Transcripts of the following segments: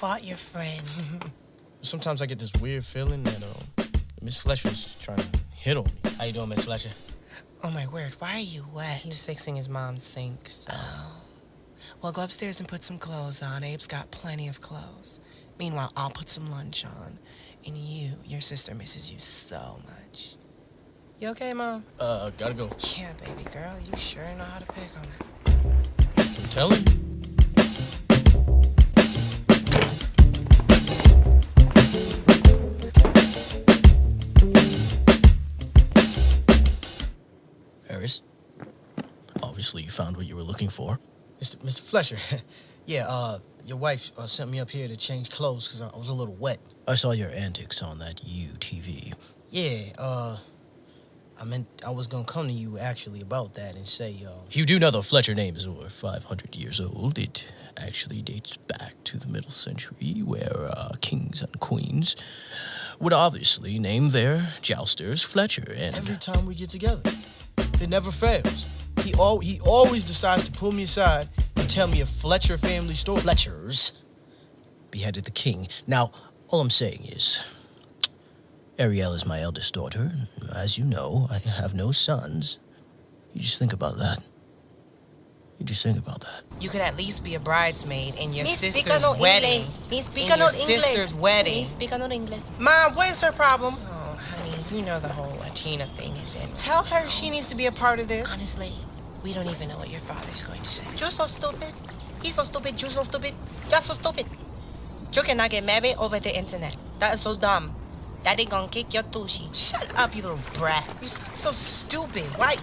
fought your friend. Sometimes I get this weird feeling that Miss Fletcher's trying to hit on me. How you doing, Miss Fletcher? Oh, my word. Why are you wet? He was fixing his mom's sink, so... Oh. Well, go upstairs and put some clothes on. Abe's got plenty of clothes. Meanwhile, I'll put some lunch on. And your sister misses you so much. You okay, Mom? Gotta go. Yeah, baby girl. You sure know how to pick 'em. I'm telling you. Harris, obviously you found what you were looking for. Mr. Fletcher, yeah, your wife sent me up here to change clothes because I was a little wet. I saw your antics on that UTV. Yeah, I was gonna come to you actually about that and say, You do know the Fletcher name is over 500 years old. It actually dates back to the middle century where kings and queens would obviously name their jousters Fletcher. And every time we get together, it never fails. He always decides to pull me aside and tell me a Fletcher family story. Fletchers beheaded the king. Now, all I'm saying is, Ariel is my eldest daughter. As you know, I have no sons. You just think about that. You could at least be a bridesmaid in your Me sister's speak no wedding. English. Me speak In no your English. sister's wedding. Me speak no English. Mom, what's her problem? Oh, honey, you know the whole Latina thing is in. Tell her she needs to be a part of this. Honestly, we don't even know what your father's going to say. You're so stupid. He's so stupid. You're so stupid. You're so stupid. You cannot get married over the internet. That is so dumb. Daddy gonna kick your tushy. Shut up, you little brat. You sound so stupid. Why?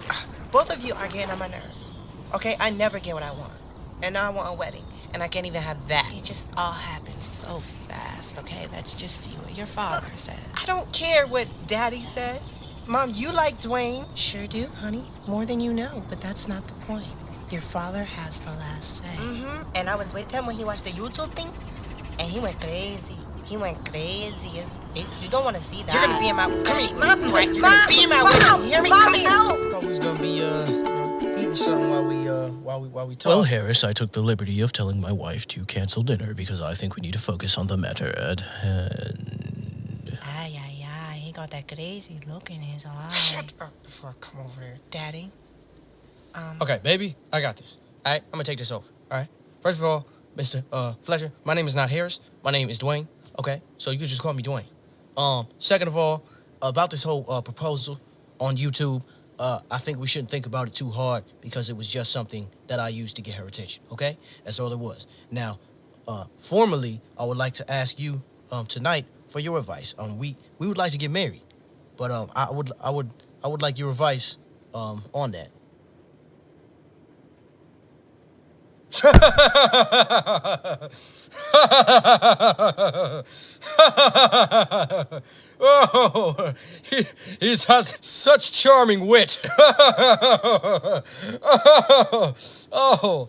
Both of you are getting on my nerves. Okay, I never get what I want. And now I want a wedding. And I can't even have that. It just all happened so fast, okay? Let's just see what your father says. I don't care what Daddy says. Mom, you like Dwayne. Sure do, honey. More than you know, but that's not the point. Your father has the last say. Mm-hmm. And I was with him when he watched the YouTube thing, and he went crazy. You don't want to see that. You're gonna be in my wedding. Come here, Mom. You're gonna be in my wedding. You hear me? Come here. I thought we was gonna be eating something while we talk. well, Harris, I took the liberty of telling my wife to cancel dinner because I think we need to focus on the matter at hand. Ay, he got that crazy look in his eye. Shut up before I come over here, Daddy. Okay, baby, I got this. All right, I'm gonna take this over. All right. First of all, Mr. Fletcher, my name is not Harris. My name is Dwayne. Okay, so you can just call me Dwayne. Second of all, about this whole proposal on YouTube, I think we shouldn't think about it too hard because it was just something that I used to get her attention. Okay, that's all it was. Now, formally, I would like to ask you tonight for your advice. We would like to get married, but I would like your advice on that. Oh, he has such charming wit. Oh.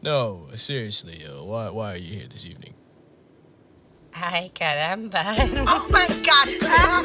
No, seriously, why are you here this evening? Ay, caramba. Oh my gosh, Mom!